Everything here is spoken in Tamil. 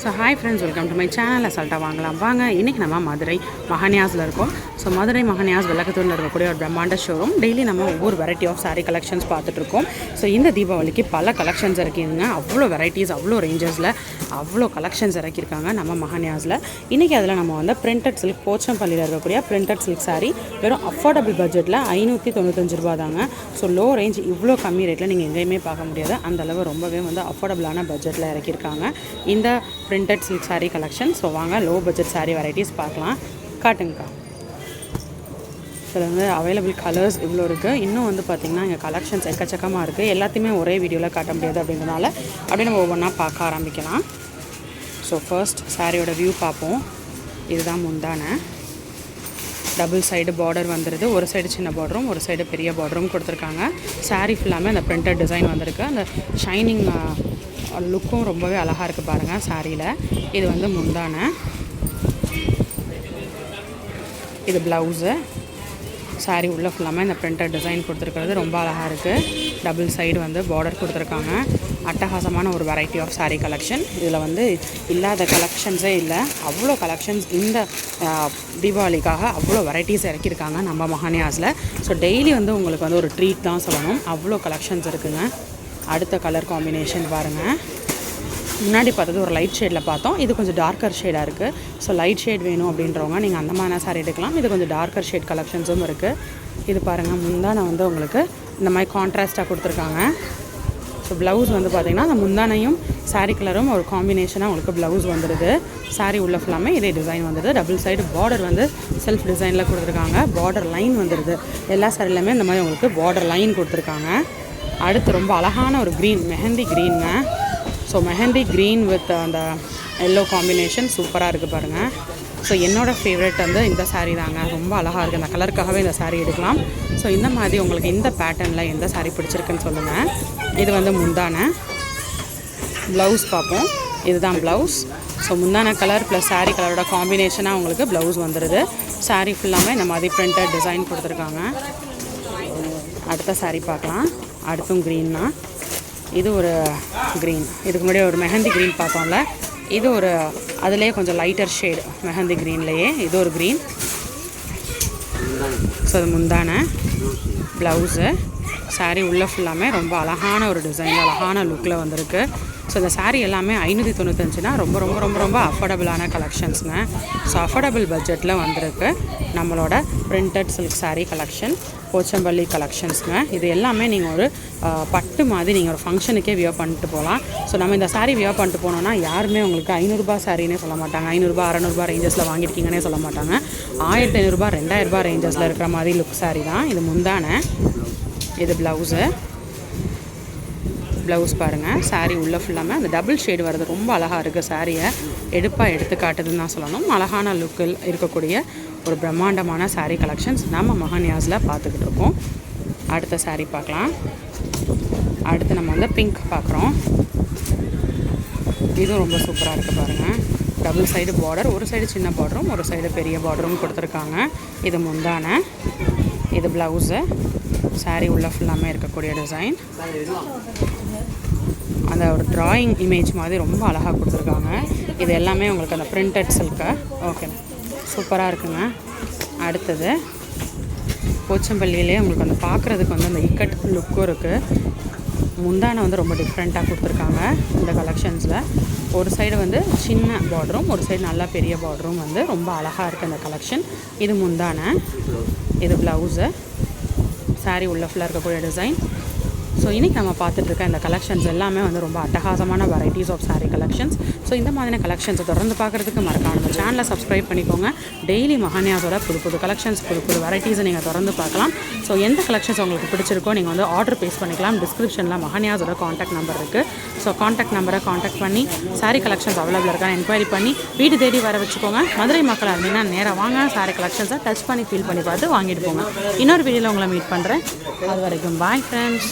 So hi friends, welcome to my channel. அசால்ட்டாக வாங்கலாம் வாங்க. இன்றைக்கி நம்ம மதுரை மஹானியாஸில் இருக்கோம். ஸோ மதுரை மஹானியாஸ் விளக்கத்தூரில் இருக்கக்கூடிய ஒரு பிரம்மாண்ட ஷோரூம். டெய்லி நம்ம ஒவ்வொரு வெரைட்டி ஆஃப் சாரீ கலெக்ஷன்ஸ் பார்த்துட்ருக்கோம். ஸோ இந்த தீபாவளிக்கு பல கலெக்ஷன்ஸ் இறக்கிங்க. அவ்வளோ வெரைட்டிஸ், அவ்வளோ ரேஞ்சஸில் அவ்வளோ கலெக்ஷன்ஸ் இறக்கியிருக்காங்க நம்ம மஹானியாஸில். இன்றைக்கி அதில் நம்ம வந்து பிரிண்டட் சில்க், போச்சம்பள்ளியில் இருக்கக்கூடிய பிரிண்டட் சில்க் சாரீ வெறும் அஃபோர்டபுள் பட்ஜெட்டில் 595 ரூபா தாங்க. ஸோ லோ ரேஞ்ச் இவ்வளோ கம்மி ரேட்டில் நீங்கள் எங்கேயுமே பார்க்க முடியாது. அந்தளவு ரொம்பவே வந்து அஃபோர்டபுளான பட்ஜெட்டில் இறக்கியிருக்காங்க இந்த printed silk sari collection. So வாங்க லோ பட்ஜெட் சாரீ வெரைட்டிஸ் பார்க்கலாம். காட்டுங்கக்கா. இதில் வந்து அவைலபிள் கலர்ஸ் இவ்வளோ இருக்குது. இன்னும் வந்து பார்த்திங்கன்னா இங்கே கலெக்ஷன்ஸ் எக்கச்சக்கமாக இருக்குது. எல்லாத்தையுமே ஒரே வீடியோவில் காட்ட முடியாது அப்படின்றனால அப்படியே நம்ம ஒவ்வொன்றா பார்க்க ஆரம்பிக்கலாம். ஸோ ஃபர்ஸ்ட் சாரியோட வியூ பார்ப்போம். இதுதான் முந்தான. டபுள் சைடு பார்டர் வந்துடுது. ஒரு சைடு சின்ன பார்டரும் ஒரு சைடு பெரிய பார்டரும் கொடுத்துருக்காங்க. சாரீ ஃபுல்லாமே அந்த பிரிண்டட் டிசைன் வந்திருக்கு. அந்த ஷைனிங் லுக்கும் ரொம்பவே அழகாக இருக்குது பாருங்கள் சாரியில். இது வந்து முந்தான, இது ப்ளவுஸு. சாரீ உள்ள ஃபுல்லாமே இந்த பிரிண்டட் டிசைன் கொடுத்துருக்கிறது ரொம்ப அழகாக இருக்குது. டபுள் சைடு வந்து பார்டர் கொடுத்துருக்காங்க. அட்டகாசமான ஒரு வெரைட்டி ஆஃப் சாரீ கலெக்ஷன். இதில் வந்து இல்லாத கலெக்ஷன்ஸே இல்லை. அவ்வளோ கலெக்ஷன்ஸ் இந்த தீபாவளிக்காக அவ்வளோ வெரைட்டிஸ் இறக்கியிருக்காங்க நம்ம மஹானியாஸில். ஸோ டெய்லி வந்து உங்களுக்கு வந்து ஒரு ட்ரீட் தான் சொல்லணும். அவ்வளோ கலெக்ஷன்ஸ் இருக்குதுங்க. அடுத்த கலர் காம்பினேஷன் பாருங்கள். முன்னாடி பார்த்தது ஒரு லைட் ஷேடில் பார்த்தோம். இது கொஞ்சம் டார்க்கர் ஷேடாக இருக்குது. ஸோ லைட் ஷேட் வேணும் அப்படின்றவங்க நீங்கள் அந்த மாதிரி சாரீ எடுக்கலாம். இது கொஞ்சம் டார்க்கர் ஷேட் கலெக்ஷன்ஸும் இருக்குது. இது பாருங்கள், முந்தானை வந்து உங்களுக்கு இந்த மாதிரி கான்ட்ராஸ்ட்டாக கொடுத்துருக்காங்க. ஸோ ப்ளவுஸ் வந்து பார்த்திங்கன்னா அந்த முந்தானையும் சாரீ கலரும் ஒரு காம்பினேஷனாக உங்களுக்கு ப்ளவுஸ் வந்துடுது. சாரீ உள்ள ஃபுல்லாமே இதே டிசைன் வந்துடுது. டபுள் சைடு பார்டர் வந்து செல்ஃப் டிசைனில் கொடுத்துருக்காங்க. பார்டர் லைன் வந்துடுது. எல்லா சாரிலையுமே இந்த மாதிரி உங்களுக்கு பார்டர் லைன் கொடுத்துருக்காங்க. அடுத்து ரொம்ப அழகான ஒரு க்ரீன், மெஹந்தி க்ரீனுங்க. ஸோ மெஹந்தி க்ரீன் வித் அந்த எல்லோ காம்பினேஷன் சூப்பராக இருக்குது பாருங்கள். ஸோ என்னோடய ஃபேவரட் வந்து இந்த சாரீ தாங்க. ரொம்ப அழகாக இருக்குது. அந்த கலருக்காகவே இந்த சாரீ எடுக்கலாம். ஸோ இந்த மாதிரி உங்களுக்கு இந்த பேட்டர்னில் எந்த சாரீ பிடிச்சிருக்குன்னு சொல்லுங்கள். இது வந்து முந்தான. ப்ளவுஸ் பார்ப்போம். இதுதான் ப்ளவுஸ். ஸோ முந்தான கலர் ப்ளஸ் சாரீ கலரோட காம்பினேஷனாக உங்களுக்கு ப்ளவுஸ் வந்துடுது. சாரீ ஃபுல்லாமே இந்த மாதிரி பிரிண்டட் டிசைன் கொடுத்துருக்காங்க. அடுத்த சாரீ பார்க்கலாம். அடுத்தும் க்ரீன் தான். இது ஒரு க்ரீன். இதுக்கு முன்னாடி ஒரு மெஹந்தி க்ரீன் பார்த்தோம்ல, இது ஒரு அதிலே கொஞ்சம் லைட்டர் ஷேடு மெஹந்தி க்ரீன்லேயே இது ஒரு க்ரீன். ஸோ அது முந்தான. ப்ளவுஸு. சாரீ உள்ள ஃபுல்லாமே ரொம்ப அழகான ஒரு டிசைன், அழகான லுக்கில் வந்திருக்கு. ஸோ இந்த சாரீ எல்லாமே 595னா ரொம்ப ரொம்ப ரொம்ப ரொம்ப அஃபோர்டபுளான கலெக்ஷன்ஸுங்க. ஸோ அஃபோர்டபுள் பட்ஜெட்டில் வந்திருக்கு நம்மளோட printed silk sari collection, Pochampally கலெக்ஷன்ஸுங்க. இது எல்லாமே நீங்கள் ஒரு பட்டு மாதிரி நீங்கள் ஒரு ஃபங்க்ஷனுக்கே வியர் பண்ணிட்டு போகலாம். ஸோ நம்ம இந்த சாரீ வியர் பண்ணிட்டு போனோன்னா யாருமே உங்களுக்கு 500 சாரீனே சொல்ல மாட்டாங்க. 500 600 ரேஞ்சஸில் வாங்கியிருக்கீங்கன்னே சொல்ல மாட்டாங்க. 1500 2000 ரேஞ்சஸில் இருக்கிற மாதிரி லுக் சாரீ தான். இது முந்தான. இது ப்ளவுஸு. ப்ளவுஸ் பாருங்கள். சாரீ உள்ளே ஃபுல்லாமே அந்த டபுள் ஷேடு வருது. ரொம்ப அழகாக இருக்குது. சாரியை எடுப்பாக எடுத்து காட்டுதுன்னு தான் சொல்லணும். அழகான லுக்கில் இருக்கக்கூடிய ஒரு பிரம்மாண்டமான சாரீ கலெக்ஷன்ஸ் நம்ம மஹானியாஸில் பார்த்துக்கிட்டு இருக்கோம். அடுத்த சாரீ பார்க்கலாம். அடுத்து நம்ம வந்து பிங்க் பார்க்குறோம். இதுவும் ரொம்ப சூப்பராக இருக்குது பாருங்கள். டபுள் சைடு பார்டர், ஒரு சைடு சின்ன பார்டரும் ஒரு சைடு பெரிய பார்டரும் கொடுத்துருக்காங்க. இது முந்தான. இது ப்ளவுஸு. சாரீ உள்ள ஃபுல்லாமே இருக்கக்கூடிய டிசைன் அந்த ஒரு ட்ராயிங் இமேஜ் மாதிரி ரொம்ப அழகாக கொடுத்துருக்காங்க. இது எல்லாமே உங்களுக்கு அந்த பிரிண்டட் சில்க்கு. ஓகே, சூப்பராக இருக்குங்க. அடுத்தது போச்சம்பள்ளியிலே உங்களுக்கு அந்த பார்க்குறதுக்கு வந்து அந்த இக்கட் லுக்கும் இருக்குது. முந்தானை வந்து ரொம்ப டிஃப்ரெண்ட்டாக கொடுத்துருக்காங்க இந்த கலெக்ஷன்ஸில். ஒரு சைடு வந்து சின்ன பார்டரும் ஒரு சைடு நல்லா பெரிய பார்டரும் வந்து ரொம்ப அழகாக இருக்குது அந்த கலெக்ஷன். இது முந்தான. இது ப்ளவுஸு. சாரீ உள்ள ஃபுல்லாக இருக்கக்கூடிய டிசைன். ஸோ இன்றைக்கி நம்ம பார்த்துட்ருக்க இந்த கலெக்ஷன்ஸ் எல்லாமே வந்து ரொம்ப அட்டகாசமான varieties of sari collections. So இந்த மாதிரியான கலெக்ஷன்ஸை தொடர்ந்து பார்க்குறதுக்கு மறக்காம நம்ம சேனலை சப்ஸ்கிரைப் பண்ணிக்கோங்க. டெய்லி மஹானியாஸோட புது புது கலெக்ஷன்ஸ், புது புது வெரைட்டிஸை நீங்கள் தொடர்ந்து பார்க்கலாம். ஸோ எந்த கலெக்ஷன்ஸ் உங்களுக்கு பிடிச்சிருக்கோ நீங்கள் வந்து ஆர்டர் பேஸ் பண்ணிக்கலாம். டிஸ்கிரிப்ஷனில் மஹானியாஸோட காண்டாக்ட் நம்பர் இருக்குது. ஸோ காண்டாக்ட் நம்பரை காண்டாக்ட் பண்ணி சாரீ கலெக்ஷன்ஸ் அவைலபிள் இருக்கான்னு என்கொயரி பண்ணி வீடு தேடி வர வச்சுக்கோங்க. மதுரை மக்கள் அப்படின்னா நேராக வாங்க, சாரீ கலெக்ஷன்ஸை டச் பண்ணி ஃபீல் பண்ணி பார்த்து வாங்கிட்டு போங்க. இன்னொரு வீடியோவில் உங்களை மீட் பண்ணுறேன். அது வரைக்கும் பாய் ஃப்ரெண்ட்ஸ்.